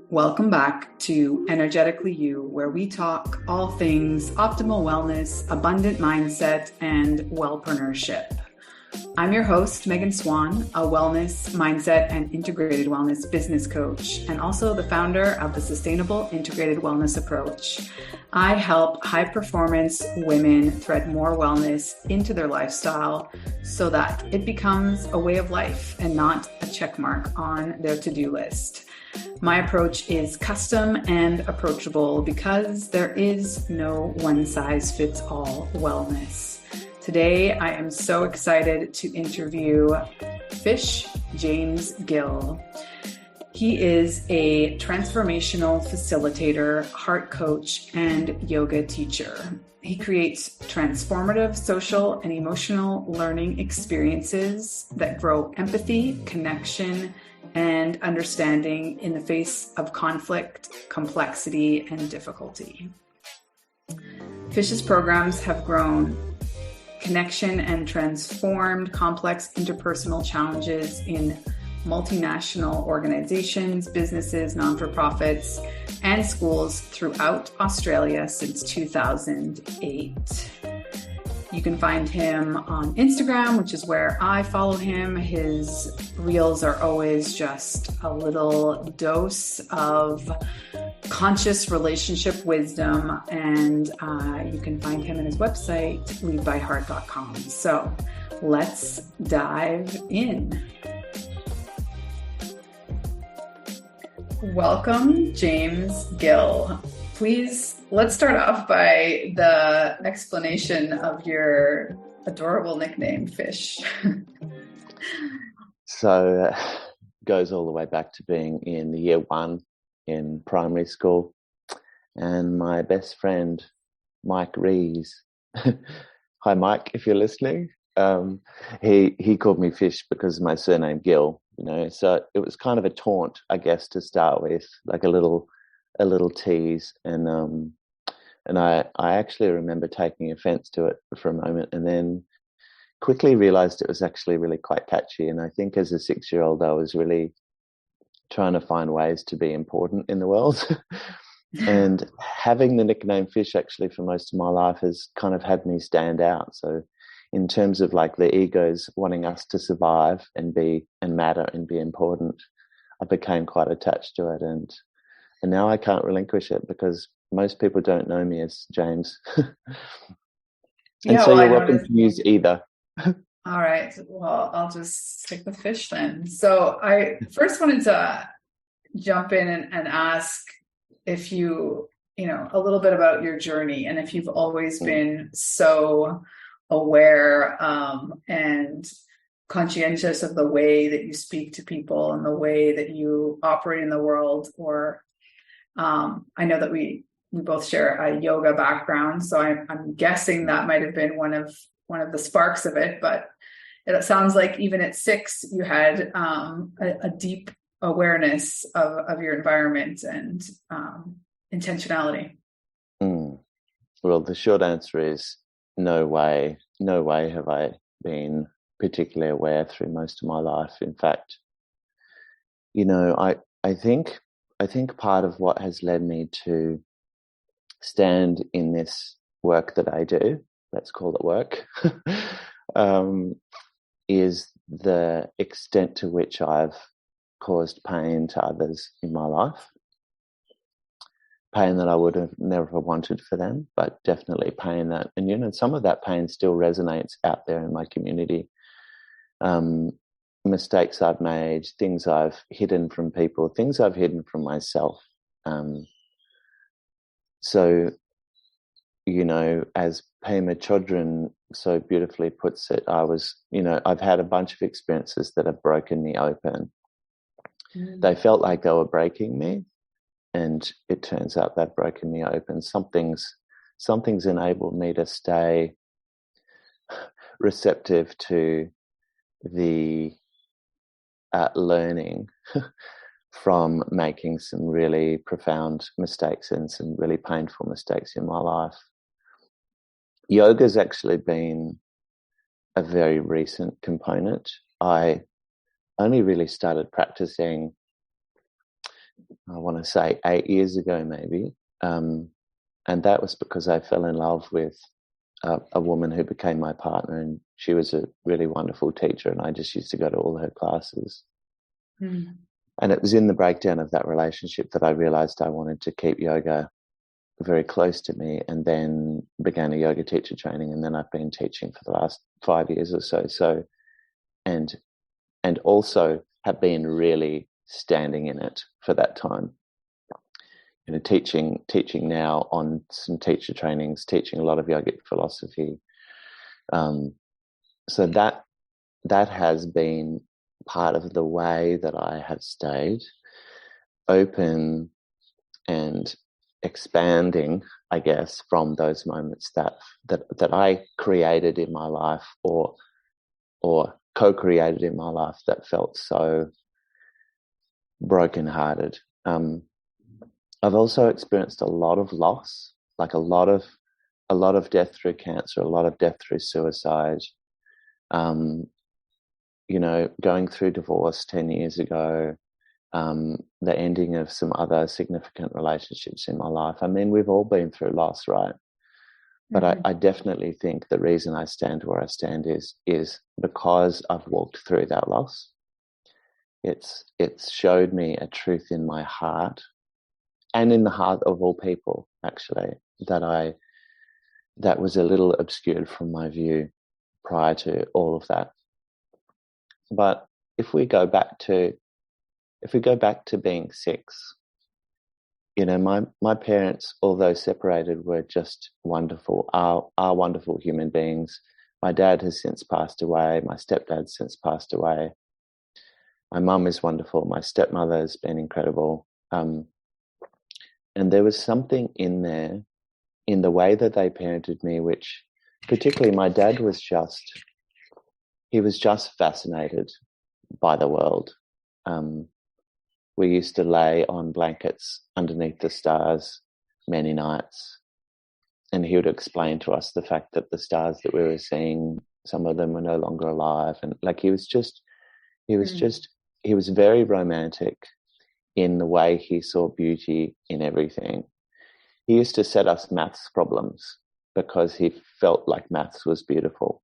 Welcome back to Energetically You, where we talk all things optimal wellness, abundant mindset, and wellpreneurship. I'm your host, Megan Swan, a wellness, mindset, and integrated wellness business coach, and also the founder of the Sustainable Integrated Wellness Approach. I help high-performance women thread more wellness into their lifestyle so that it becomes a way of life and not a check mark on their to-do list. My approach is custom and approachable because there is no one-size-fits-all wellness. Today, I am so excited to interview Fish James Gill. He is a transformational facilitator, heart coach, and yoga teacher. He creates transformative social and emotional learning experiences that grow empathy, connection, and understanding in the face of conflict, complexity, and difficulty. Fish's programs have grown connection and transformed complex interpersonal challenges in multinational organizations, businesses, non-for-profits, and schools throughout Australia since 2008. You can find him on Instagram, which is where I follow him. His reels are always just a little dose of conscious relationship wisdom, and you can find him on his website, leadbyheart.com. So let's dive in. Welcome, James Gill. Please, let's start off by the explanation of your adorable nickname, Fish. So goes all the way back to being in year one in primary school. And my best friend, Mike Rees, hi, Mike, if you're listening, he called me Fish because of my surname Gill, so it was kind of a taunt, I guess, to start with, like a little tease, and I actually remember taking offense to it for a moment, and then quickly realized it was actually really quite catchy. And I think as a 6-year-old, I was really trying to find ways to be important in the world. And having the nickname Fish actually for most of my life has kind of had me stand out. So in terms of like the egos wanting us to survive and matter and be important, I became quite attached to it. And now I can't relinquish it because most people don't know me as James. You're welcome to use either. All right. Well, I'll just stick with Fish then. So I first wanted to jump in and ask if you a little bit about your journey, and if you've always been so aware and conscientious of the way that you speak to people and the way that you operate in the world, or I know that we both share a yoga background, so I'm guessing that might have been one of the sparks of it. But it sounds like even at 6, you had a deep awareness of your environment and intentionality. Well, the short answer is no way have I been particularly aware through most of my life. In fact, I think part of what has led me to stand in this work that I do, let's call it work, is the extent to which I've caused pain to others in my life. Pain that I would have never wanted for them, but definitely pain that, and some of that pain still resonates out there in my community. Mistakes I've made, things I've hidden from people, things I've hidden from myself. So, as Pema Chodron so beautifully puts it, I've had a bunch of experiences that have broken me open. They felt like they were breaking me, and it turns out they've broken me open. Something's enabled me to stay receptive to the learning from making some really profound mistakes and some really painful mistakes in my life. Yoga's actually been a very recent component. I only really started practicing, I want to say 8 years ago, maybe. And that was because I fell in love with a woman who became my partner, and she was a really wonderful teacher, and I just used to go to all her classes. Mm. And it was in the breakdown of that relationship that I realized I wanted to keep yoga very close to me, and then began a yoga teacher training, and then I've been teaching for the last 5 years or so. And also have been really standing in it for that time. Teaching now on some teacher trainings, teaching a lot of yogic philosophy. So that has been part of the way that I have stayed open and expanding, I guess, from those moments that I created in my life, or co-created in my life, that felt so brokenhearted. I've also experienced a lot of loss, like a lot of death through cancer, a lot of death through suicide. Going through divorce 10 years ago, the ending of some other significant relationships in my life. I mean, we've all been through loss, right? But Mm-hmm. I definitely think the reason I stand where I stand is because I've walked through that loss. It's showed me a truth in my heart, and in the heart of all people, actually, that was a little obscured from my view prior to all of that. But if we go back to being 6, my parents, although separated, were just wonderful, are wonderful human beings. My dad has since passed away. My stepdad's since passed away. My mum is wonderful. My stepmother has been incredible. And there was something in there, in the way that they parented me, which particularly my dad was just fascinated by the world. We used to lay on blankets underneath the stars many nights, and he would explain to us the fact that the stars that we were seeing, some of them were no longer alive. And like, he was very romantic in the way he saw beauty in everything. He used to set us maths problems because he felt like maths was beautiful.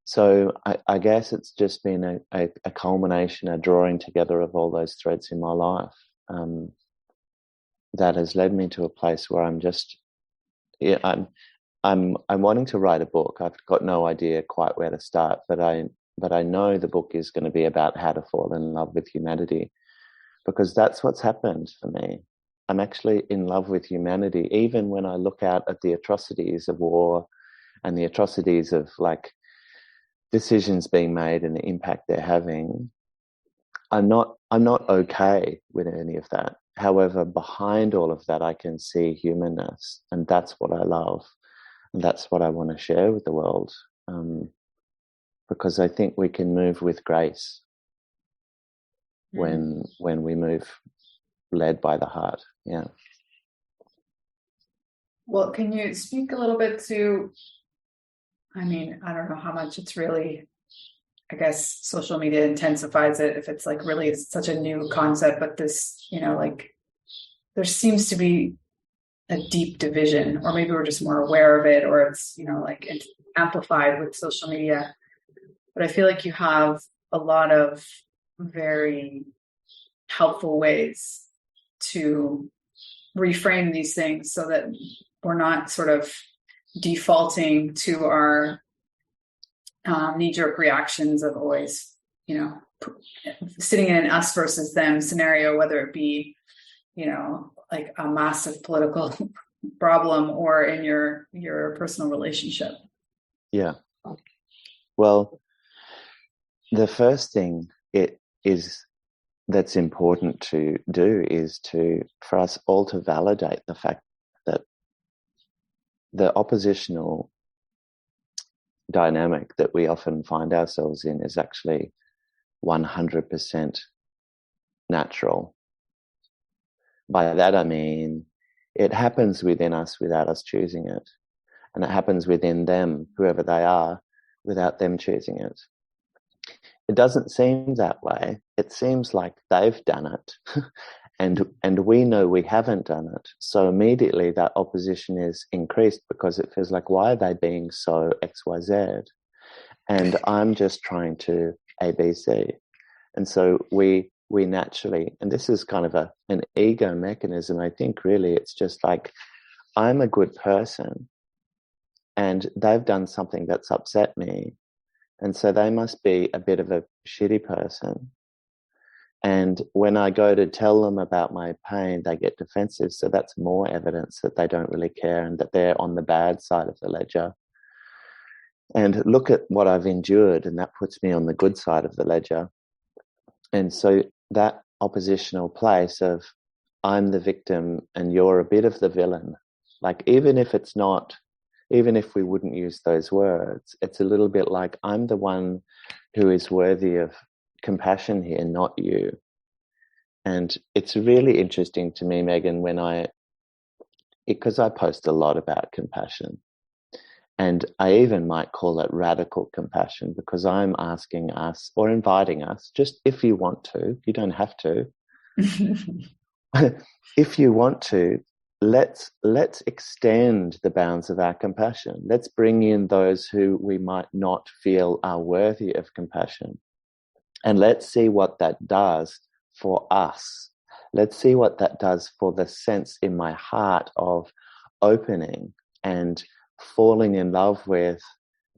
So I guess it's just been a culmination, a drawing together of all those threads in my life, that has led me to a place where I'm wanting to write a book. I've got no idea quite where to start, but I know the book is going to be about how to fall in love with humanity, because that's what's happened for me. I'm actually in love with humanity, even when I look out at the atrocities of war and the atrocities of like decisions being made and the impact they're having. I'm not okay with any of that. However, behind all of that, I can see humanness, and that's what I love, and that's what I want to share with the world, because I think we can move with grace when we move led by the heart. Yeah. Well, can you speak a little bit to, I mean, I don't know how much it's really, I guess social media intensifies it if it's like really it's such a new concept, but this, like there seems to be a deep division, or maybe we're just more aware of it, or it's, like it's amplified with social media. But I feel like you have a lot of very helpful ways to reframe these things so that we're not sort of defaulting to our knee-jerk reactions of always, sitting in an us versus them scenario, whether it be, like a massive political problem or in your personal relationship. Yeah. Well, the first thing that's important to do is for us all to validate the fact that the oppositional dynamic that we often find ourselves in is actually 100% natural. By that I mean it happens within us without us choosing it, and it happens within them, whoever they are, without them choosing it. It doesn't seem that way. It seems like they've done it and we know we haven't done it. So immediately that opposition is increased because it feels like, why are they being so XYZ? And I'm just trying to ABC. And so we naturally, and this is kind of an ego mechanism, I think really it's just like, I'm a good person and they've done something that's upset me. And so they must be a bit of a shitty person. And when I go to tell them about my pain, they get defensive. So that's more evidence that they don't really care and that they're on the bad side of the ledger. And look at what I've endured, and that puts me on the good side of the ledger. And so that oppositional place of I'm the victim and you're a bit of the villain, like even if we wouldn't use those words, it's a little bit like I'm the one who is worthy of compassion here, not you. And it's really interesting to me, Megan, because I post a lot about compassion. And I even might call it radical compassion, because I'm asking us or inviting us, just if you want to, you don't have to. If you want to, let's extend the bounds of our compassion. Let's bring in those who we might not feel are worthy of compassion. And let's see what that does for us. Let's see what that does for the sense in my heart of opening and falling in love with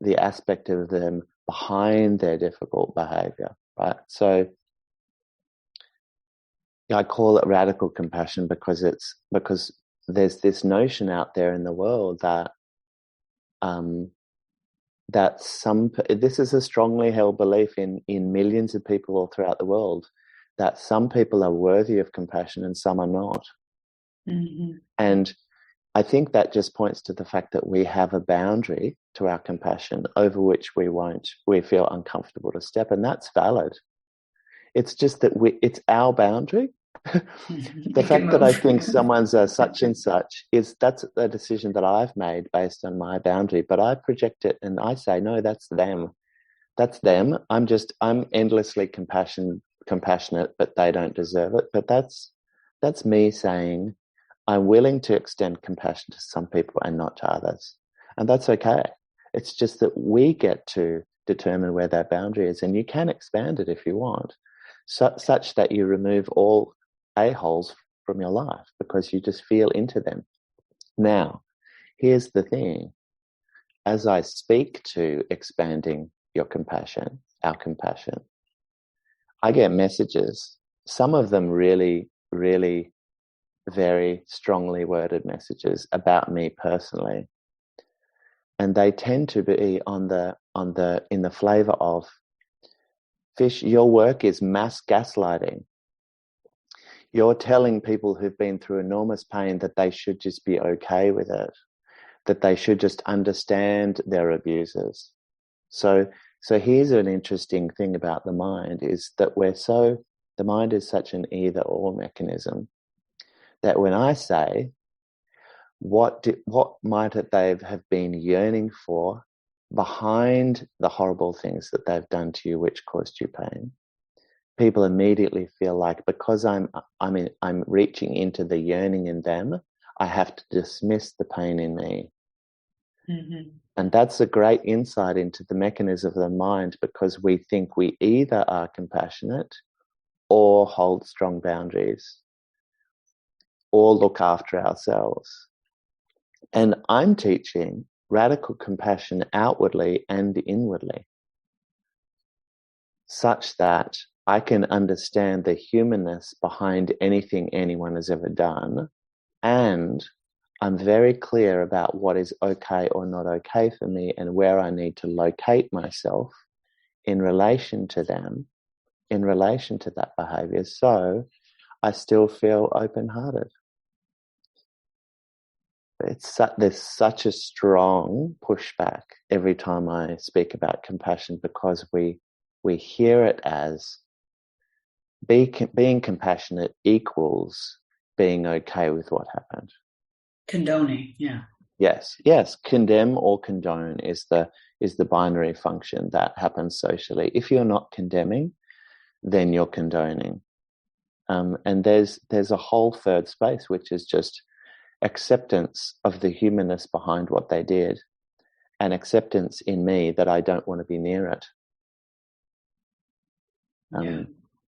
the aspect of them behind their difficult behavior, right? So I call it radical compassion because there's this notion out there in the world that this is a strongly held belief in millions of people all throughout the world, that some people are worthy of compassion and some are not. Mm-hmm. And I think that just points to the fact that we have a boundary to our compassion over which we feel uncomfortable to step, and that's valid. It's just that it's our boundary. The fact that I think someone's such and such that's a decision that I've made based on my boundary, but I project it and I say, no, that's them. That's them. I'm endlessly compassionate, but they don't deserve it. But that's me saying, I'm willing to extend compassion to some people and not to others. And that's okay. It's just that we get to determine where that boundary is, and you can expand it if you want, such that you remove all a-holes from your life because you just feel into them. Now, here's the thing. As I speak to expanding your compassion, our compassion, I get messages, some of them really, really very strongly worded messages about me personally. And they tend to be in the flavor of, Fish, your work is mass gaslighting. You're telling people who've been through enormous pain that they should just be okay with it, that they should just understand their abusers. So here's an interesting thing about the mind, is that the mind is such an either-or mechanism that when I say, what might they have been yearning for behind the horrible things that they've done to you which caused you pain, people immediately feel like, because I'm reaching into the yearning in them, I have to dismiss the pain in me. Mm-hmm. And that's a great insight into the mechanism of the mind, because we think we either are compassionate or hold strong boundaries or look after ourselves. And I'm teaching radical compassion outwardly and inwardly, such that I can understand the humanness behind anything anyone has ever done, and I'm very clear about what is okay or not okay for me and where I need to locate myself in relation to them, in relation to that behavior, so I still feel open-hearted. There's such a strong pushback every time I speak about compassion, because we hear it as being compassionate equals being okay with what happened. Condoning, yeah. Yes. Condemn or condone is is the binary function that happens socially. If you're not condemning, then you're condoning. And there's a whole third space, which is just acceptance of the humanness behind what they did, and acceptance in me that I don't want to be near it.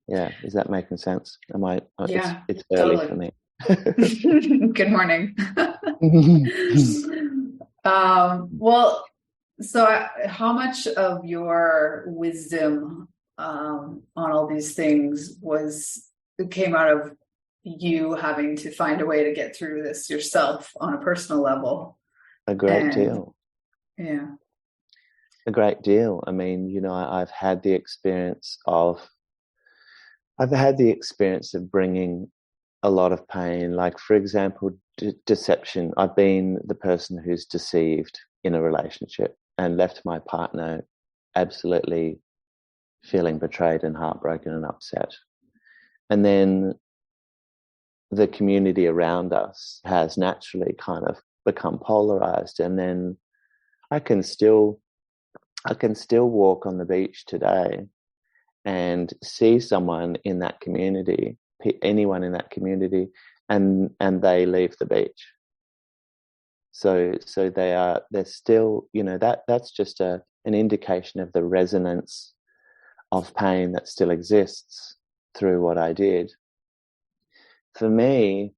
Yeah, is that making sense? Yeah, it's early for me. Good morning. Well, so how much of your wisdom on all these things came out of you having to find a way to get through this yourself on a personal level? A great deal. Yeah. A great deal. I mean, I've had the experience of bringing a lot of pain. Like, for example, deception. I've been the person who's deceived in a relationship and left my partner absolutely feeling betrayed and heartbroken and upset. And then the community around us has naturally kind of become polarized. And then I can still walk on the beach today and see someone in that community, anyone in that community, and they leave the beach. So they're still, that's just an indication of the resonance of pain that still exists through what I did. For me,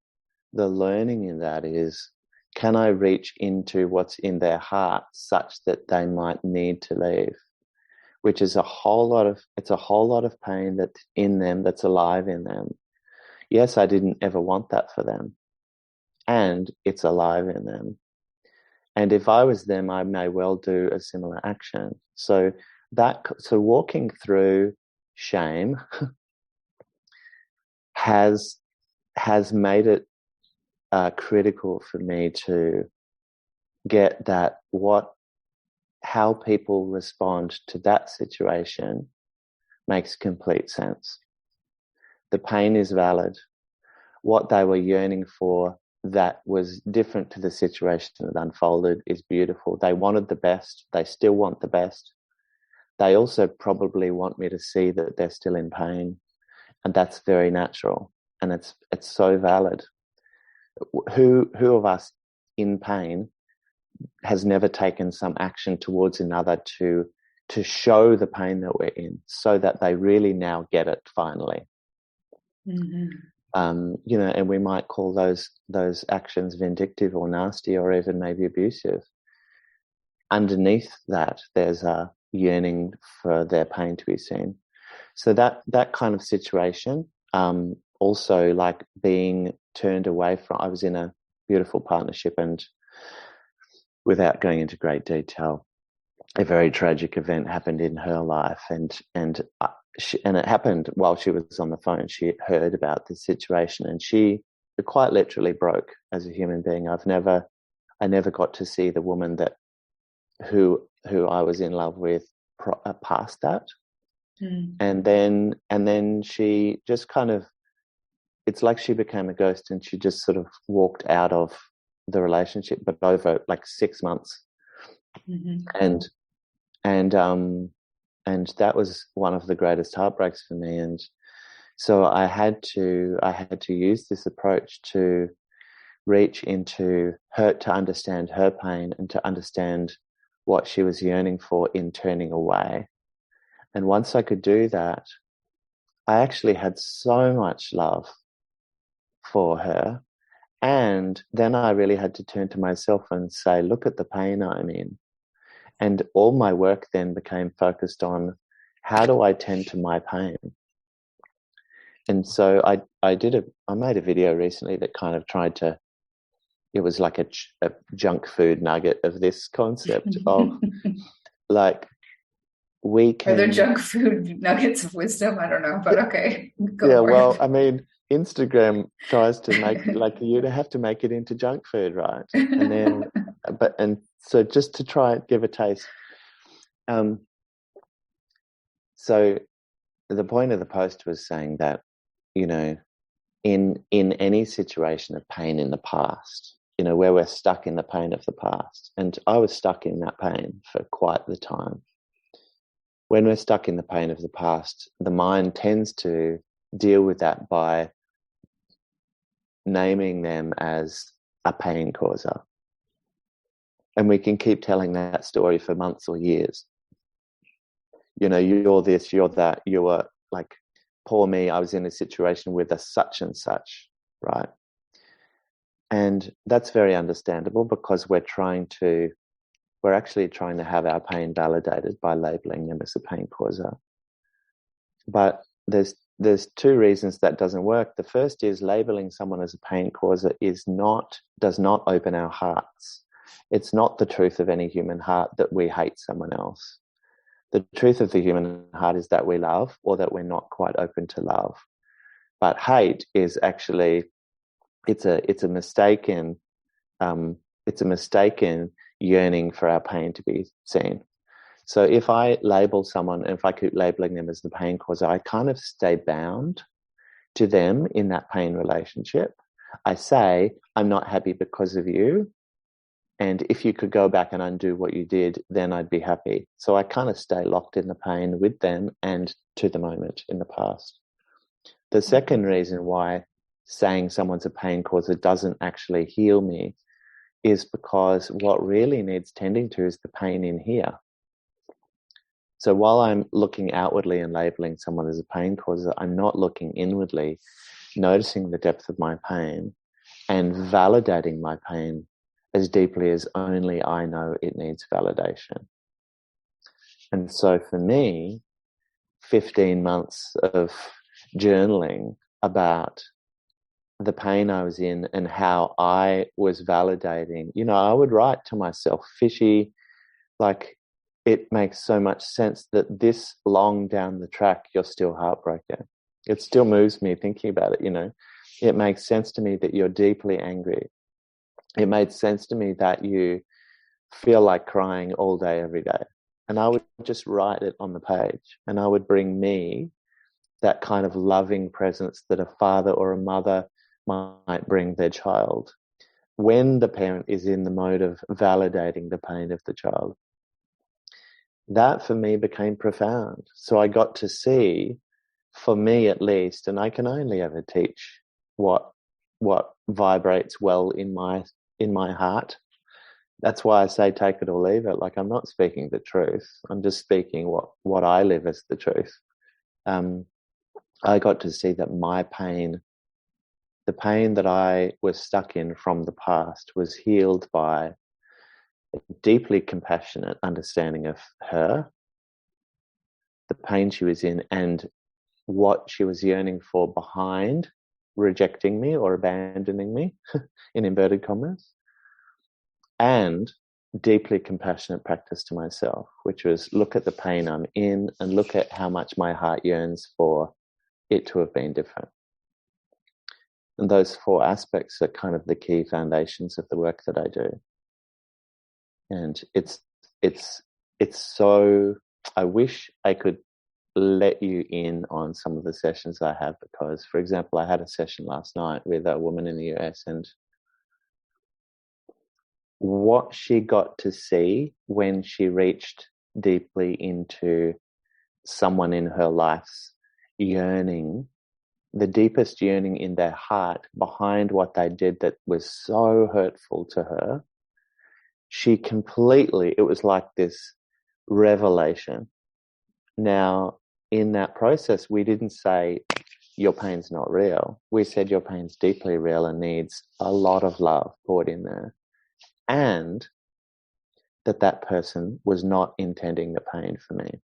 the learning in that is, can I reach into what's in their heart such that they might need to leave? Which is a whole lot of pain that's in them, that's alive in them. Yes, I didn't ever want that for them, and it's alive in them. And if I was them, I may well do a similar action. So walking through shame has made it critical for me to get that how people respond to that situation makes complete sense. The pain is valid. What they were yearning for that was different to the situation that unfolded is beautiful. They wanted the best. They still want the best. They also probably want me to see that they're still in pain, and that's very natural, and it's so valid. Who of us in pain has never taken some action towards another to show the pain that we're in, so that they really now get it finally? Mm-hmm. And we might call those actions vindictive or nasty or even maybe abusive. Underneath that, there's a yearning for their pain to be seen. So that kind of situation, also like being turned away from. I was in a beautiful partnership, and without going into great detail, a very tragic event happened in her life, and it happened while she was on the phone. She heard about this situation, and she quite literally broke as a human being. I never got to see the woman who I was in love with past that. And then she just kind of, it's like she became a ghost, and she just sort of walked out of the relationship, but over like 6 months. Mm-hmm. And that was one of the greatest heartbreaks for me. And so I had to use this approach to reach into her, to understand her pain and to understand what she was yearning for in turning away. And once I could do that, I actually had so much love for her. And then I really had to turn to myself and say, look at the pain I'm in. And all my work then became focused on, how do I tend to my pain? And so I made a video recently that kind of tried to, it was like a junk food nugget of this concept of like, we can... Are there junk food nuggets of wisdom? I don't know, but okay. Well, I mean, Instagram tries to make like you have to make it into junk food, right? And then, so just to try give a taste. So the point of the post was saying that, in any situation of pain in the past, where we're stuck in the pain of the past. And I was stuck in that pain for quite the time. When we're stuck in the pain of the past, the mind tends to deal with that by naming them as a pain causer. And we can keep telling that story for months or years. You're this, you're that, you were like, poor me, I was in a situation with a such and such, right? And that's very understandable because we're actually trying to have our pain validated by labeling them as a pain causer. But there's two reasons that doesn't work. The first is labeling someone as a pain causer does not open our hearts. It's not the truth of any human heart that we hate someone else. The truth of the human heart is that we love, or that we're not quite open to love. But hate is actually it's a mistaken yearning for our pain to be seen. So if I label someone, and if I keep labeling them as the pain causer, I kind of stay bound to them in that pain relationship. I say, I'm not happy because of you, and if you could go back and undo what you did, then I'd be happy. So I kind of stay locked in the pain with them and to the moment in the past. The second reason why saying someone's a pain causer doesn't actually heal me is because what really needs tending to is the pain in here. So while I'm looking outwardly and labeling someone as a pain causer, I'm not looking inwardly, noticing the depth of my pain and validating my pain as deeply as only I know it needs validation. And so for me, 15 months of journaling about the pain I was in and how I was validating, I would write to myself, Fishy, like, it makes so much sense that this long down the track, you're still heartbroken. It still moves me thinking about it, It makes sense to me that you're deeply angry. It made sense to me that you feel like crying all day, every day. And I would just write it on the page, and I would bring me that kind of loving presence that a father or a mother might bring their child when the parent is in the mode of validating the pain of the child. That for me became profound. So I got to see, for me at least, and I can only ever teach what vibrates well in my heart. That's why I say take it or leave it. Like, I'm not speaking the truth. I'm just speaking what I live as the truth. I got to see that my pain, the pain that I was stuck in from the past, was healed by a deeply compassionate understanding of her, the pain she was in, and what she was yearning for behind rejecting me or abandoning me, in inverted commas, and deeply compassionate practice to myself, which was look at the pain I'm in and look at how much my heart yearns for it to have been different. And those four aspects are kind of the key foundations of the work that I do. And it's so, I wish I could let you in on some of the sessions I have, because, for example, I had a session last night with a woman in the US, and what she got to see when she reached deeply into someone in her life's yearning, the deepest yearning in their heart behind what they did that was so hurtful to her, it was like this revelation. Now, in that process, we didn't say your pain's not real. We said your pain's deeply real and needs a lot of love poured in there. And that person was not intending the pain for me.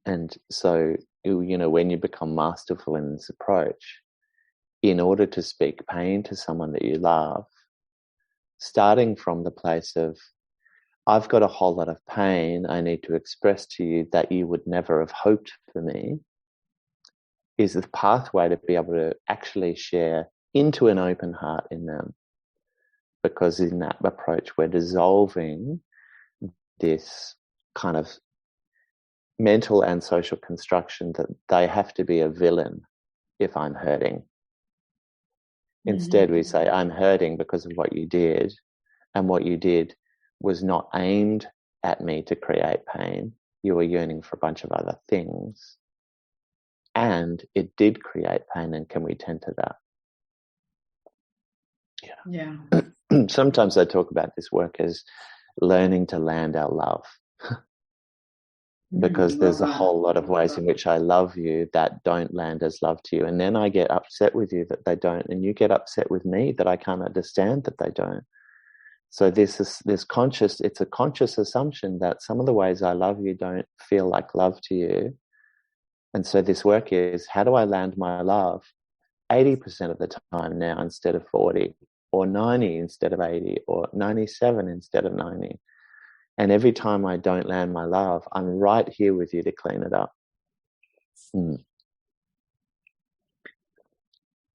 And so, when you become masterful in this approach, in order to speak pain to someone that you love, starting from the place of, I've got a whole lot of pain I need to express to you that you would never have hoped for me, is the pathway to be able to actually share into an open heart in them. Because in that approach, we're dissolving this kind of mental and social construction that they have to be a villain if I'm hurting. Instead, we say, I'm hurting because of what you did. And what you did was not aimed at me to create pain. You were yearning for a bunch of other things. And it did create pain. And can we tend to that? Yeah. Sometimes I talk about this work as learning to land our love. Because there's a whole lot of ways in which I love you that don't land as love to you. And then I get upset with you that they don't. And you get upset with me that I can't understand that they don't. So it's a conscious assumption that some of the ways I love you don't feel like love to you. And so this work is, how do I land my love 80% of the time now instead of 40, or 90 instead of 80, or 97 instead of 90? And every time I don't land my love, I'm right here with you to clean it up. Can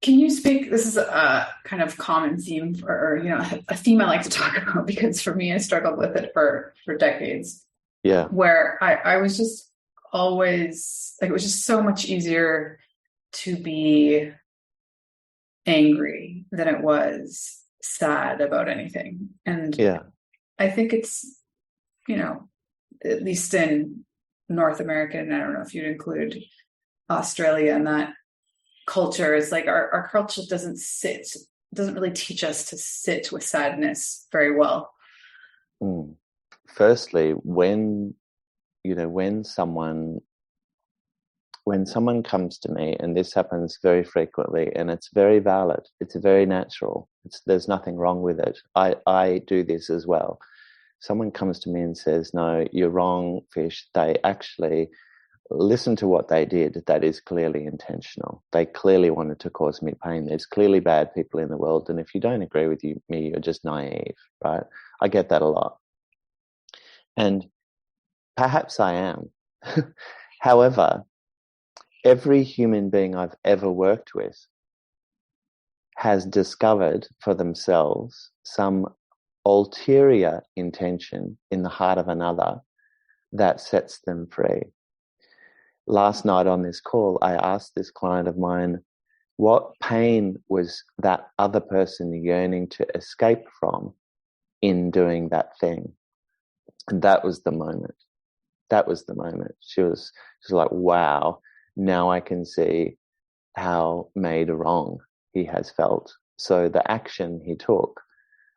you speak, this is a kind of common theme or a theme I like to talk about, because for me, I struggled with it for decades. Yeah. Where I was just always, like, it was just so much easier to be angry than it was sad about anything. And yeah, I think it's, at least in North America, and I don't know if you'd include Australia in that culture, is like our culture doesn't really teach us to sit with sadness very well. Firstly, when someone comes to me, and this happens very frequently, and it's very valid, it's very natural, there's nothing wrong with it. I do this as well. Someone comes to me and says, no, you're wrong, Fish. They actually listen to what they did. That is clearly intentional. They clearly wanted to cause me pain. There's clearly bad people in the world. And if you don't agree with me, you're just naive, right? I get that a lot. And perhaps I am. However, every human being I've ever worked with has discovered for themselves some ulterior intention in the heart of another that sets them free. Last night on this call, I asked this client of mine, what pain was that other person yearning to escape from in doing that thing? And that was the moment. She was like, wow, now I can see how made wrong he has felt. So the action he took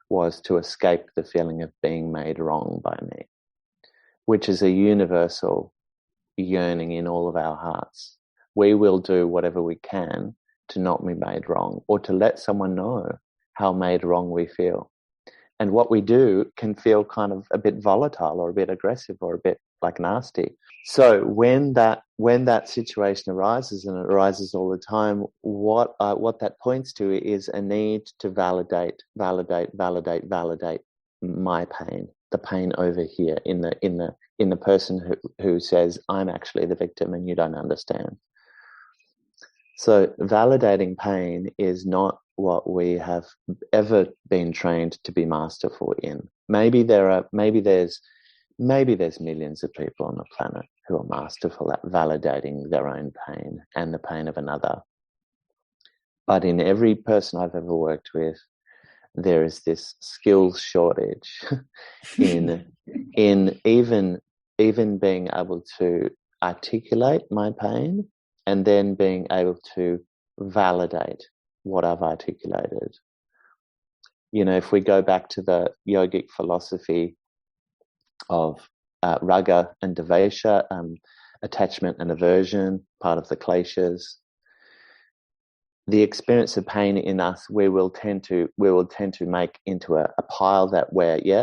was to escape the feeling of being made wrong by me, which is a universal yearning in all of our hearts. We will do whatever we can to not be made wrong, or to let someone know how made wrong we feel. And what we do can feel kind of a bit volatile, or a bit aggressive, or a bit like nasty. So when that situation arises, and it arises all the time, what that points to is a need to validate my pain, the pain over here in the person who says, I'm actually the victim and you don't understand. So validating pain is not what we have ever been trained to be masterful in. Maybe there's millions of people on the planet who are masterful at validating their own pain and the pain of another. But in every person I've ever worked with, there is this skills shortage in even being able to articulate my pain, and then being able to validate what I've articulated. If we go back to the yogic philosophy of raga and devesha, attachment and aversion, part of the kleshas, the experience of pain in us, we will tend to make into a pile that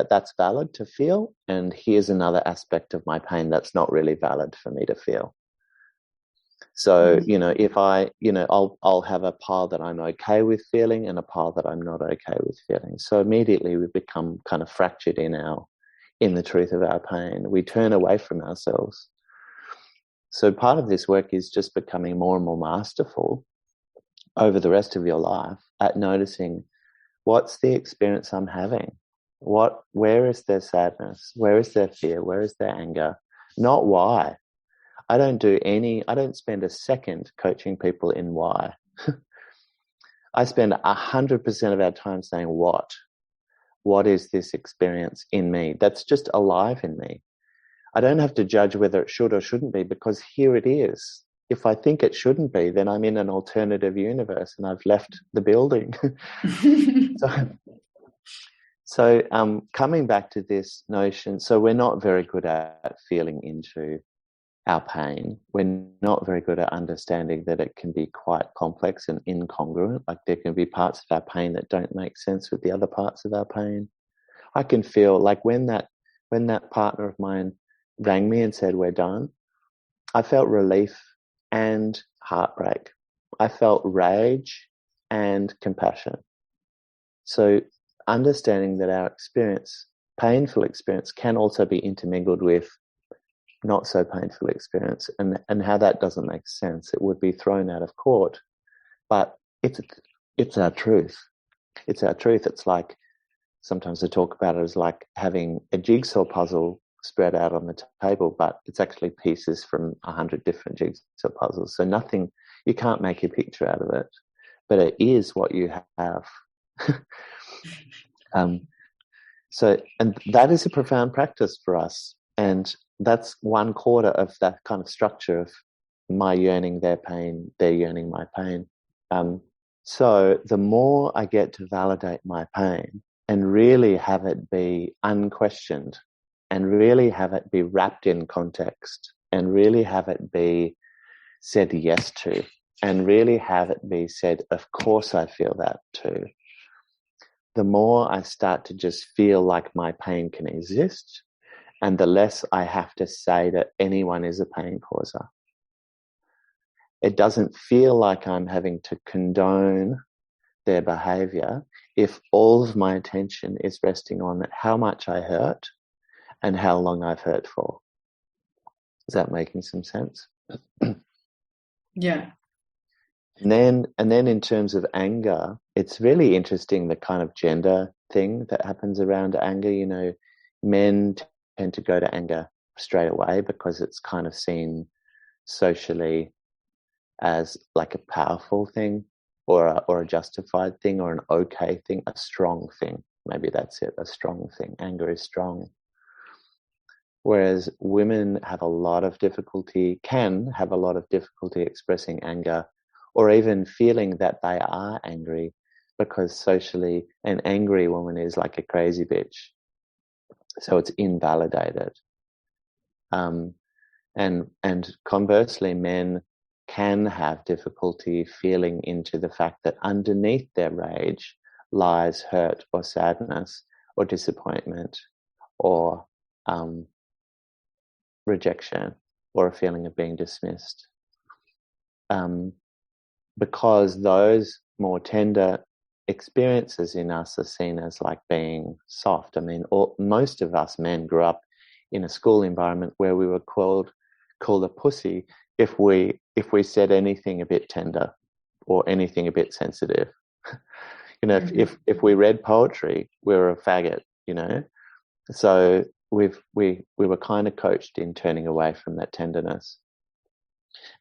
that's valid to feel, and here's another aspect of my pain that's not really valid for me to feel. So, if I'll have a pile that I'm okay with feeling, and a pile that I'm not okay with feeling. So immediately we become kind of fractured in the truth of our pain. We turn away from ourselves. So part of this work is just becoming more and more masterful over the rest of your life at noticing, what's the experience I'm having? Where is their sadness? Where is their fear? Where is their anger? Not why. I don't spend a second coaching people in why. I spend 100% of our time saying, what is this experience in me that's just alive in me? I don't have to judge whether it should or shouldn't be, because here it is. If I think it shouldn't be, then I'm in an alternative universe and I've left the building. So coming back to this notion, so we're not very good at feeling into our pain. We're not very good at understanding that it can be quite complex and incongruent. Like there can be parts of our pain that don't make sense with the other parts of our pain. I can feel like when that partner of mine rang me and said, we're done, I felt relief and heartbreak. I felt rage and compassion. So understanding that our experience, painful experience, can also be intermingled with not so painful experience, and how that doesn't make sense. It would be thrown out of court, but it's our truth. It's our truth. It's like, sometimes I talk about it as like having a jigsaw puzzle spread out on the table, but it's actually pieces from 100 different jigsaw puzzles. So nothing, you can't make a picture out of it, but it is what you have. So, and that is a profound practice for us. And that's 1/4 of that kind of structure of my yearning their pain, their yearning my pain. So the more I get to validate my pain and really have it be unquestioned, and really have it be wrapped in context, and really have it be said yes to, and really have it be said, of course I feel that too, the more I start to just feel like my pain can exist, and the less I have to say that anyone is a pain causer. It doesn't feel like I'm having to condone their behavior if all of my attention is resting on how much I hurt and how long I've hurt for. Is that making some sense? Yeah. And then in terms of anger, it's really interesting, the kind of gender thing that happens around anger. You know, men tend to go to anger straight away because it's kind of seen socially as like a powerful thing, or a justified thing, or an okay thing, a strong thing. Maybe that's it, a strong thing. Anger is strong. Whereas women have a lot of difficulty, can have a lot of difficulty expressing anger, or even feeling that they are angry, because socially an angry woman is like a crazy bitch. So it's invalidated. And conversely, men can have difficulty feeling into the fact that underneath their rage lies hurt or sadness or disappointment or rejection or a feeling of being dismissed. Because those more tender experiences in us are seen as like being soft. I mean, most of us men grew up in a school environment where we were called a pussy if we said anything a bit tender or anything a bit sensitive. You know, if we read poetry, we were a faggot, you know. So we were kind of coached in turning away from that tenderness.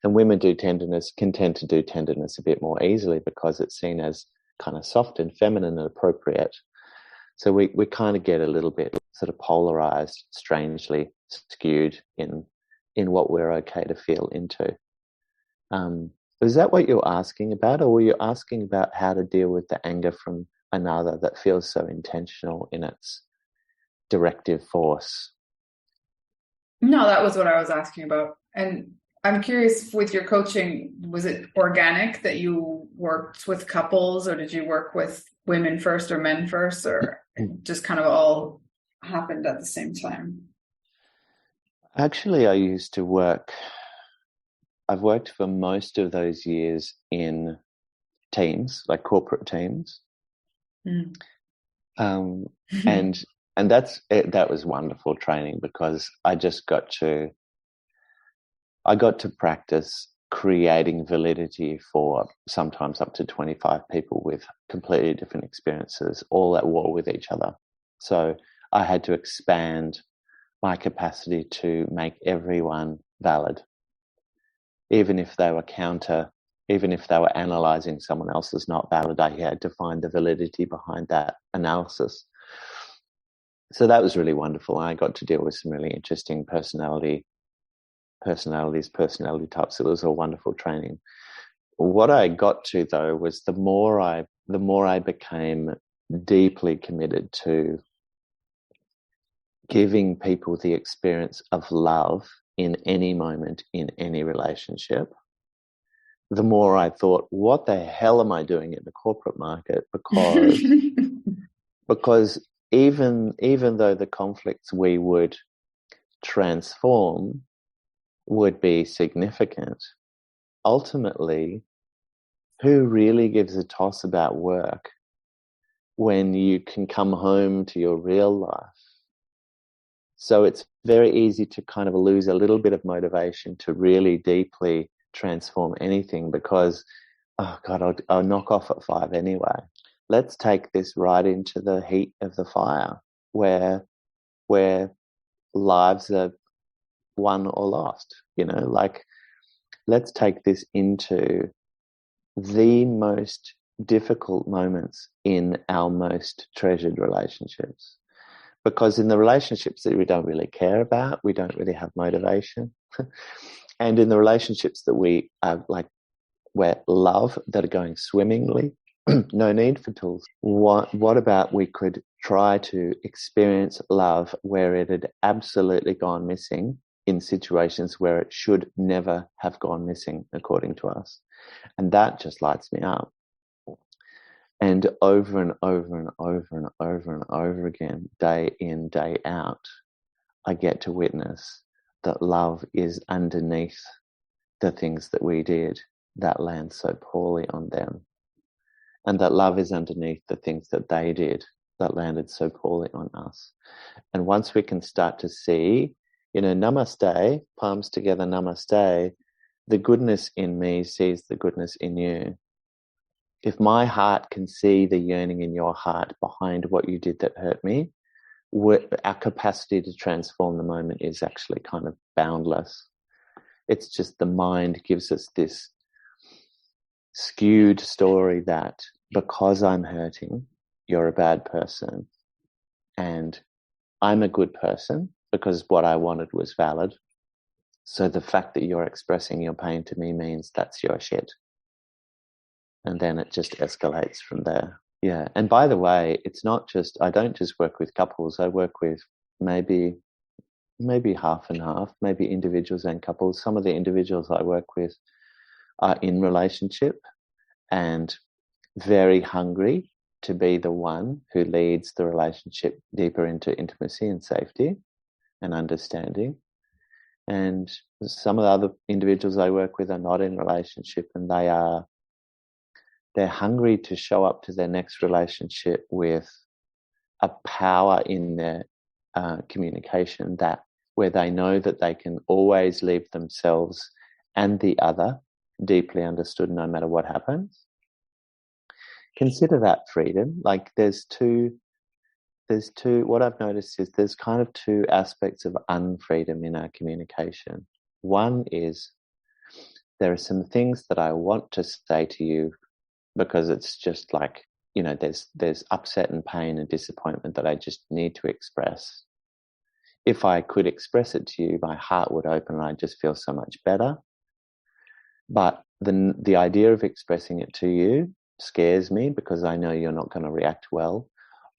And women can tend to do tenderness a bit more easily because it's seen as kind of soft and feminine and appropriate. So we kind of get a little bit sort of polarized, strangely skewed in what we're okay to feel into. Is that what you're asking about, or were you asking about how to deal with the anger from another that feels so intentional in its directive force? No, that was what I was asking about. And I'm curious, with your coaching, was it organic that you worked with couples, or did you work with women first or men first, or just kind of all happened at the same time? Actually, I've worked for most of those years in teams, like corporate teams. And that was wonderful training, because I got to practice creating validity for sometimes up to 25 people with completely different experiences, all at war with each other. So I had to expand my capacity to make everyone valid, even if they were counter even if they were analysing someone else's not valid, I had to find the validity behind that analysis. So that was really wonderful. I got to deal with some really interesting personality types. It was a wonderful training. What I got to, though, was the more I became deeply committed to giving people the experience of love in any moment, in any relationship, the more I thought, what the hell am I doing in the corporate market? Because even though the conflicts we would transform would be significant, ultimately, who really gives a toss about work when you can come home to your real life? So it's very easy to kind of lose a little bit of motivation to really deeply transform anything because, oh God, I'll knock off at 5 anyway. Let's take this right into the heat of the fire where lives are won or lost, like let's take this into the most difficult moments in our most treasured relationships. Because in the relationships that we don't really care about, we don't really have motivation. And in the relationships that we are where love, that are going swimmingly, no need for tools. What about we could try to experience love where it had absolutely gone missing in situations where it should never have gone missing, according to us? And that just lights me up. And over and over and over and over and over again, day in, day out, I get to witness that love is underneath the things that we did that land so poorly on them. And that love is underneath the things that they did that landed so poorly on us. And once we can start to see, namaste, palms together, namaste, the goodness in me sees the goodness in you. If my heart can see the yearning in your heart behind what you did that hurt me, our capacity to transform the moment is actually kind of boundless. It's just the mind gives us this skewed story that because I'm hurting, you're a bad person, and I'm a good person because what I wanted was valid. So the fact that you're expressing your pain to me means that's your shit. And then it just escalates from there. Yeah. And by the way, it's not just, I don't just work with couples. I work with maybe half and half, maybe individuals and couples. Some of the individuals I work with are in relationship and very hungry to be the one who leads the relationship deeper into intimacy and safety and understanding. And some of the other individuals I work with are not in relationship, and they're hungry to show up to their next relationship with a power in their communication where they know that they can always leave themselves and the other deeply understood no matter what happens. Consider that freedom. Like there's two, what I've noticed is there's kind of two aspects of unfreedom in our communication. One is there are some things that I want to say to you because it's just like, there's upset and pain and disappointment that I just need to express. If I could express it to you, my heart would open and I'd just feel so much better. But the idea of expressing it to you scares me because I know you're not going to react well.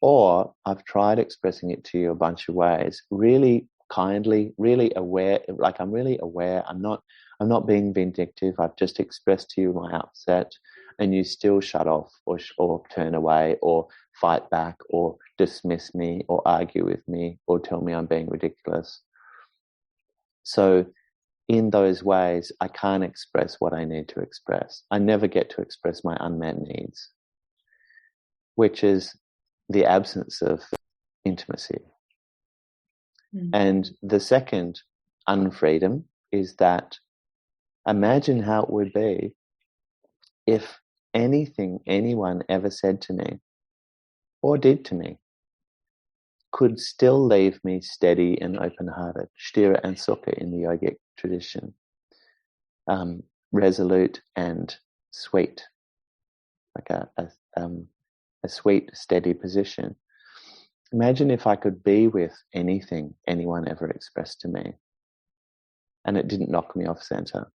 Or I've tried expressing it to you a bunch of ways, really kindly, really aware, like I'm really aware. I'm not being vindictive. I've just expressed to you my upset, and you still shut off or turn away or fight back or dismiss me or argue with me or tell me I'm being ridiculous. So in those ways, I can't express what I need to express. I never get to express my unmet needs, which is the absence of intimacy. Mm. And the second unfreedom is that imagine how it would be if anything anyone ever said to me or did to me could still leave me steady and open-hearted, sthira and sukha in the yogic tradition, resolute and sweet, like a sweet, steady position. Imagine if I could be with anything anyone ever expressed to me and it didn't knock me off center.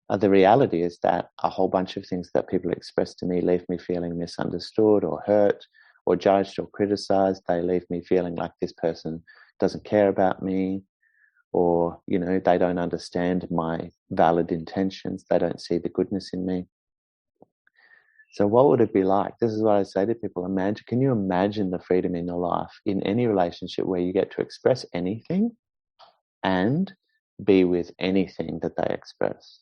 The reality is that a whole bunch of things that people express to me leave me feeling misunderstood or hurt or judged or criticized. They leave me feeling like this person doesn't care about me, or, they don't understand my valid intentions. They don't see the goodness in me. So what would it be like? This is what I say to people. Can you imagine the freedom in your life in any relationship where you get to express anything and be with anything that they express?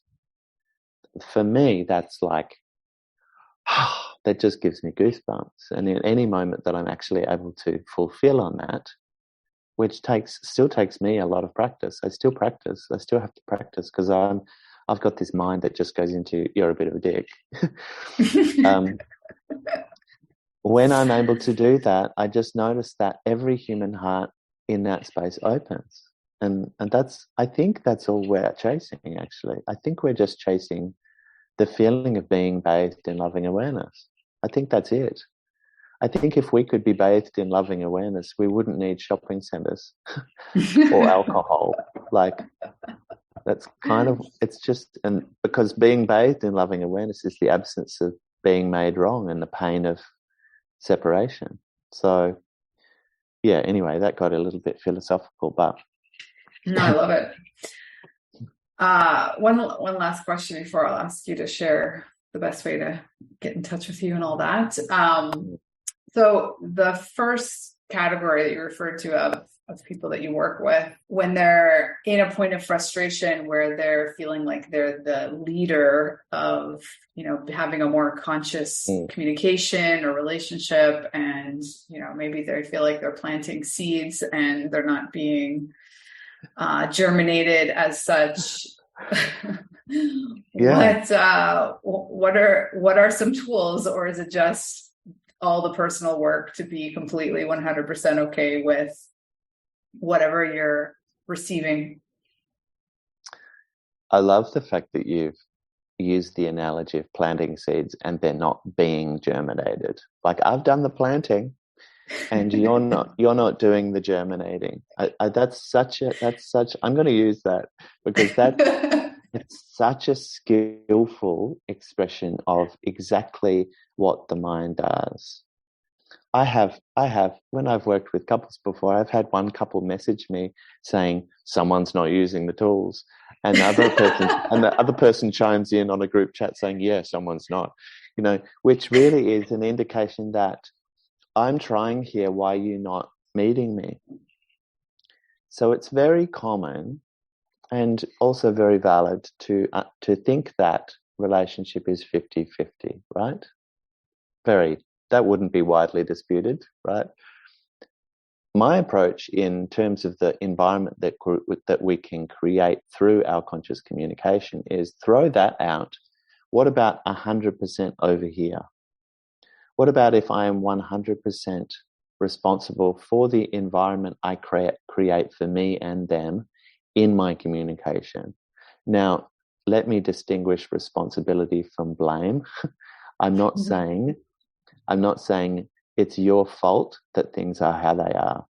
For me, that's like, that just gives me goosebumps. And in any moment that I'm actually able to fulfill on that, which still takes me a lot of practice. I still practice. I still have to practice because I've got this mind that just goes into, you're a bit of a dick. When I'm able to do that, I just notice that every human heart in that space opens. And I think that's all we're chasing, actually. I think we're just chasing the feeling of being bathed in loving awareness. I think that's it. I think if we could be bathed in loving awareness, we wouldn't need shopping centers or alcohol. Like, that's it's just, and because being bathed in loving awareness is the absence of being made wrong and the pain of separation. So, yeah, anyway, that got a little bit philosophical, but. No, I love it. One last question before I'll ask you to share the best way to get in touch with you and all that. So the first category that you referred to of people that you work with, when they're in a point of frustration where they're feeling like they're the leader of, having a more conscious communication or relationship, and, maybe they feel like they're planting seeds and they're not being germinated as such. Yeah. What are some tools, or is it just all the personal work to be completely 100% okay with whatever you're receiving? I love the fact that you've used the analogy of planting seeds and they're not being germinated. Like, I've done the planting and you're not doing the germinating. I'm going to use that because it's such a skillful expression of exactly what the mind does. I have, when I've worked with couples before, I've had one couple message me saying someone's not using the tools, and the other person chimes in on a group chat saying, yeah, someone's not, which really is an indication that I'm trying here. Why are you not meeting me? So it's very common and also very valid to think that relationship is 50-50, right? That wouldn't be widely disputed, right? My approach in terms of the environment that we can create through our conscious communication is throw that out. What about 100% over here? What about if I am 100% responsible for the environment I create for me and them in my communication? Now, let me distinguish responsibility from blame. I'm not saying it's your fault that things are how they are.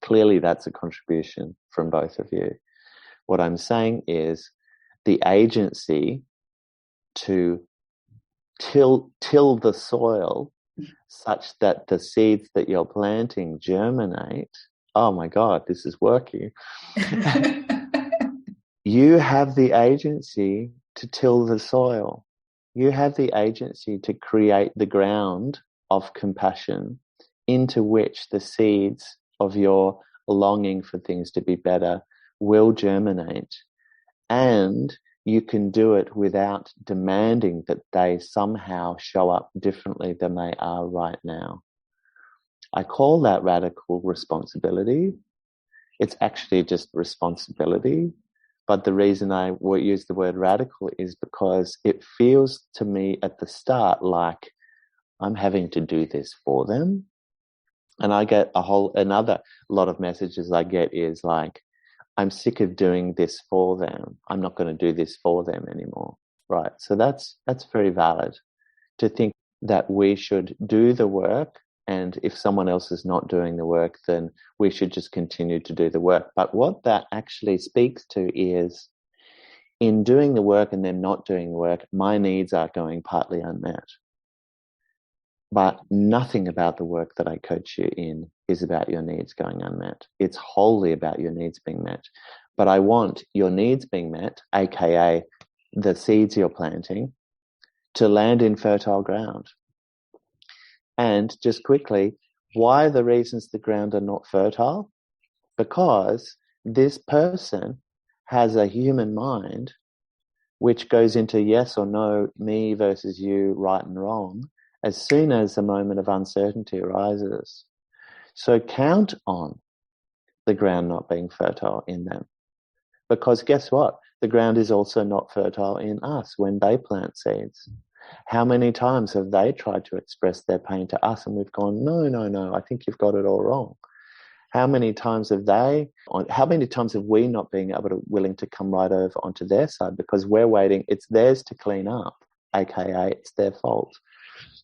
Clearly, that's a contribution from both of you. What I'm saying is the agency to till the soil such that the seeds that you're planting germinate. Oh my God, this is working. You have the agency to till the soil. You have the agency to create the ground of compassion into which the seeds of your longing for things to be better will germinate. And you can do it without demanding that they somehow show up differently than they are right now. I call that radical responsibility. It's actually just responsibility. But the reason I use the word radical is because it feels to me at the start like I'm having to do this for them. And I get another lot of messages I get is like, I'm sick of doing this for them. I'm not going to do this for them anymore. right? So that's very valid to think that we should do the work, and if someone else is not doing the work, then we should just continue to do the work. But what that actually speaks to is, in doing the work and then not doing the work, my needs are going partly unmet. But nothing about the work that I coach you in is about your needs going unmet. It's wholly about your needs being met. But I want your needs being met, aka the seeds you're planting, to land in fertile ground. And just quickly, why are the reasons the ground are not fertile? Because this person has a human mind which goes into yes or no, me versus you, right and wrong, as soon as a moment of uncertainty arises. So count on the ground not being fertile in them. Because guess what? The ground is also not fertile in us when they plant seeds. How many times have they tried to express their pain to us and we've gone, no, I think you've got it all wrong? How many times have we not been willing to come right over onto their side because we're waiting, it's theirs to clean up, aka it's their fault.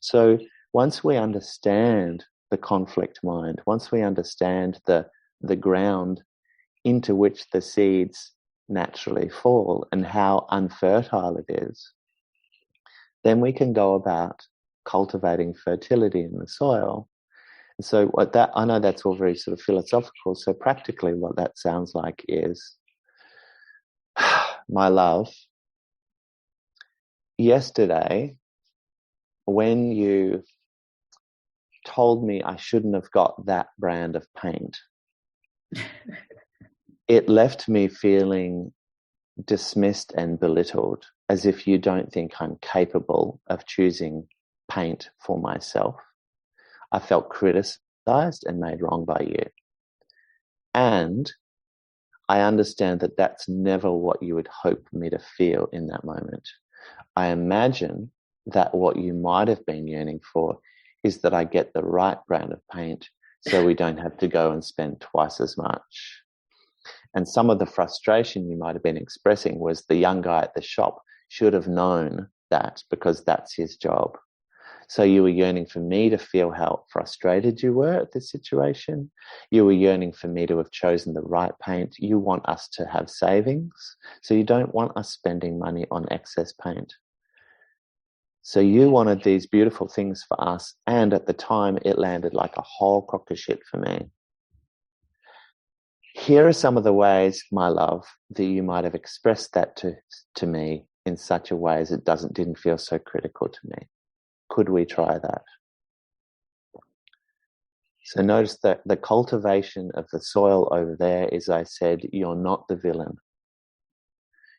So once we understand the conflict mind, once we understand the ground into which the seeds naturally fall and how unfertile it is, then we can go about cultivating fertility in the soil. And so I know that's all very sort of philosophical. So practically what that sounds like is, my love, yesterday, when you told me I shouldn't have got that brand of paint, it left me feeling dismissed and belittled, as if you don't think I'm capable of choosing paint for myself. I felt criticized and made wrong by you. And I understand that that's never what you would hope me to feel in that moment. I imagine that what you might have been yearning for is that I get the right brand of paint so we don't have to go and spend twice as much. And some of the frustration you might have been expressing was the young guy at the shop should have known that because that's his job. So you were yearning for me to feel how frustrated you were at this situation. You were yearning for me to have chosen the right paint. You want us to have savings. So you don't want us spending money on excess paint. So you wanted these beautiful things for us. And at the time, it landed like a whole crock of shit for me. Here are some of the ways, my love, that you might have expressed that to me in such a way as it didn't feel so critical to me. Could we try that? So notice that the cultivation of the soil over there is, I said, you're not the villain.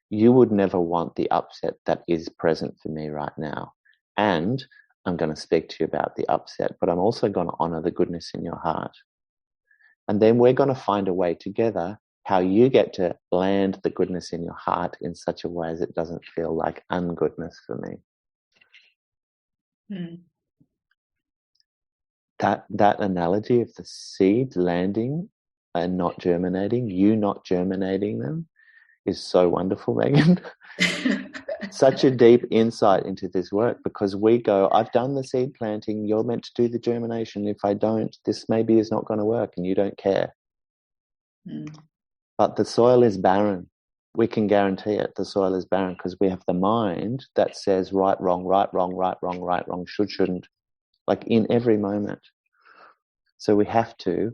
You would never want the upset that is present for me right now. And I'm going to speak to you about the upset, but I'm also going to honor the goodness in your heart. And then we're going to find a way together how you get to land the goodness in your heart in such a way as it doesn't feel like ungoodness for me. That analogy of the seed landing and not germinating, you not germinating them, is so wonderful, Megan. Such a deep insight into this work, because we go, I've done the seed planting, you're meant to do the germination. If I don't, this maybe is not going to work, and you don't care. But the soil is barren. We can guarantee it. The soil is barren because we have the mind that says right, wrong, right, wrong, right, wrong, right, wrong, should, shouldn't, like in every moment. So we have to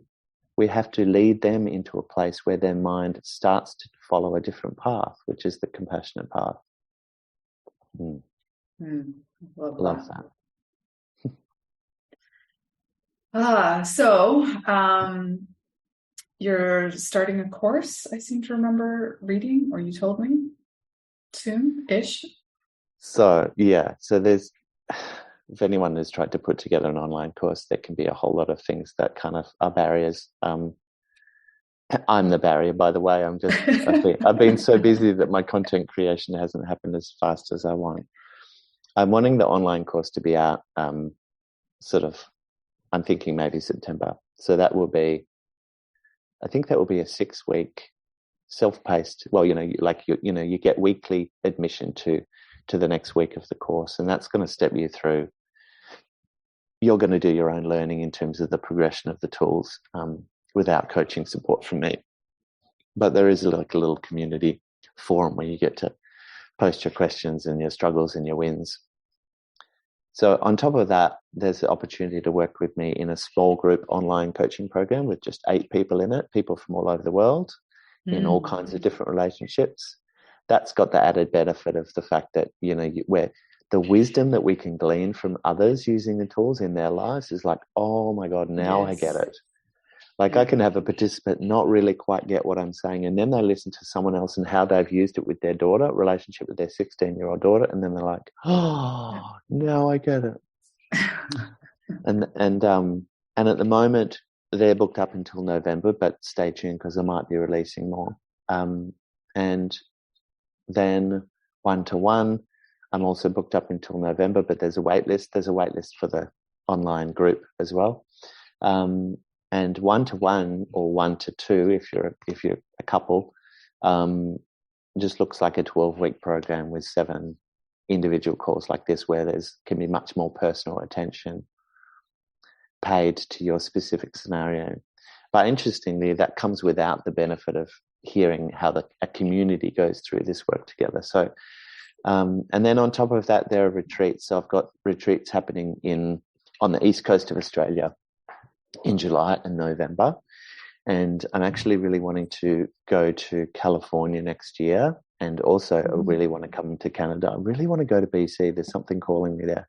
lead them into a place where their mind starts to follow a different path, which is the compassionate path. Love that. So you're starting a course, I seem to remember reading, or you told me, soon-ish. So there's, if anyone has tried to put together an online course, there can be a whole lot of things that kind of are barriers. I'm the barrier, by the way. I've been so busy that my content creation hasn't happened as fast as I want. I'm wanting the online course to be out I'm thinking maybe September. So that will be, I think that will be a 6-week self-paced, well, you get weekly admission to to the next week of the course. And that's going to step you through. You're going to do your own learning in terms of the progression of the tools without coaching support from me. But there is like a little community forum where you get to post your questions and your struggles and your wins. So on top of that, there's the opportunity to work with me in a small group online coaching program with just 8 people in it, people from all over the world in all kinds of different relationships. That's got the added benefit of the fact that, where the wisdom that we can glean from others using the tools in their lives is like, oh my God, now I get it. Like I can have a participant not really quite get what I'm saying, and then they listen to someone else and how they've used it with their daughter, relationship with their 16-year-old daughter, and then they're like, oh, now I get it. and at the moment they're booked up until November, but stay tuned because I might be releasing more. And then 1-to-1, I'm also booked up until November, but there's a wait list. There's a wait list for the online group as well. And 1-to-1 or 1-to-2, if you're a couple, just looks like a 12-week program with 7 individual calls like this, where can be much more personal attention paid to your specific scenario. But interestingly, that comes without the benefit of hearing how a community goes through this work together. So, and then on top of that, there are retreats. So I've got retreats happening on the east coast of Australia in July and November, and I'm actually really wanting to go to California next year, and also I really want to come to Canada. I really want to go to BC. There's something calling me there.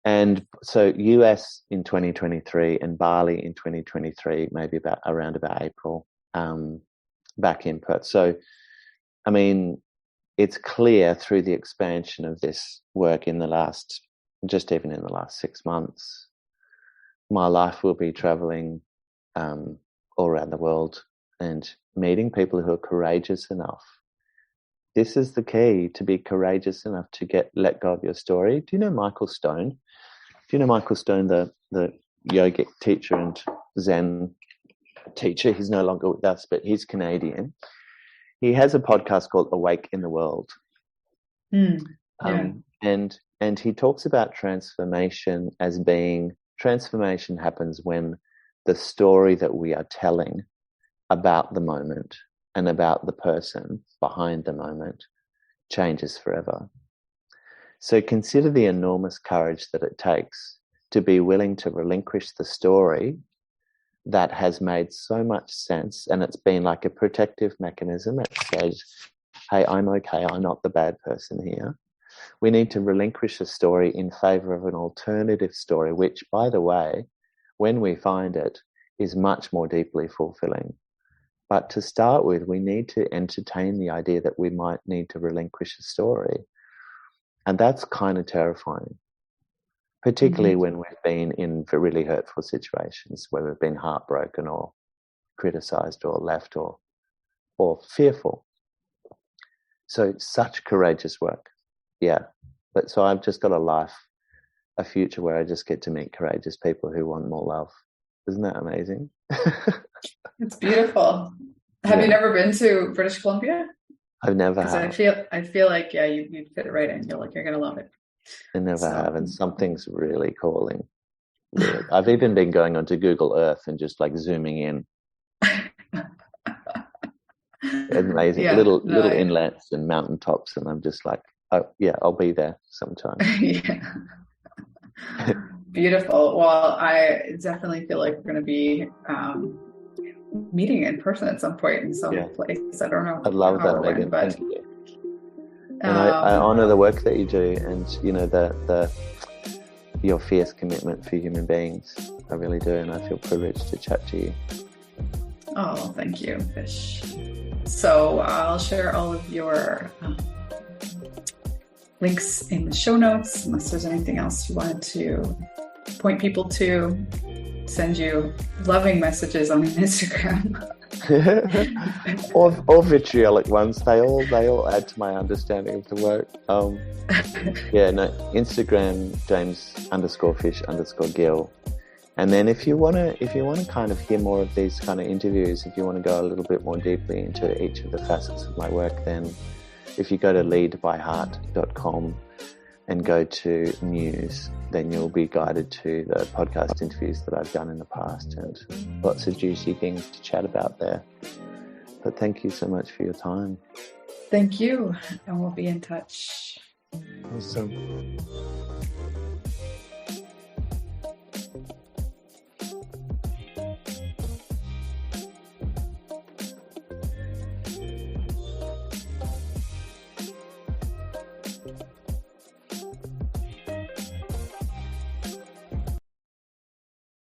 And so US in 2023 and Bali in 2023, maybe around about April, back in Perth. So, I mean, it's clear through the expansion of this work even in the last 6 months, my life will be traveling all around the world and meeting people who are courageous enough. This is the key, to be courageous enough to let go of your story. Do you know Michael Stone? Do you know Michael Stone, the yogic teacher and Zen teacher? He's no longer with us, but he's Canadian. He has a podcast called Awake in the World. And he talks about transformation as being, transformation happens when the story that we are telling about the moment and about the person behind the moment changes forever. So consider the enormous courage that it takes to be willing to relinquish the story that has made so much sense, and it's been like a protective mechanism. It says, hey, I'm okay, I'm not the bad person here. We need to relinquish a story in favor of an alternative story, which, by the way, when we find it, is much more deeply fulfilling. But to start with, we need to entertain the idea that we might need to relinquish a story. And that's kind of terrifying, particularly when we've been in really hurtful situations, where we've been heartbroken or criticized or left or fearful. So such courageous work. Yeah. But so I've just got a future where I just get to meet courageous people who want more love. Isn't that amazing? It's beautiful. Have you never been to British Columbia? I've never have. I feel like, you'd fit right in. You're going to love it. I never have. And something's really calling. Really. I've even been going onto Google Earth and just like zooming in. Amazing. Little inlets and mountaintops. And I'm just like, oh, yeah, I'll be there sometime. Yeah. Beautiful. Well, I definitely feel like we're going to be meeting in person at some point in some place. I don't know. I love that, Megan. Thank you. And I honor the work that you do, and your fierce commitment for human beings. I really do, and I feel privileged to chat to you. Oh, thank you, Fish. So I'll share all of your links in the show notes, unless there's anything else you wanted to point people to, send you loving messages on Instagram. or vitriolic ones. They all add to my understanding of the work. Instagram James_Fish_Gill. And then if you want to kind of hear more of these kind of interviews, if you want to go a little bit more deeply into each of the facets of my work, then if you go to leadbyheart.com and go to news, then you'll be guided to the podcast interviews that I've done in the past and lots of juicy things to chat about there. But thank you so much for your time. Thank you, and we'll be in touch. Awesome.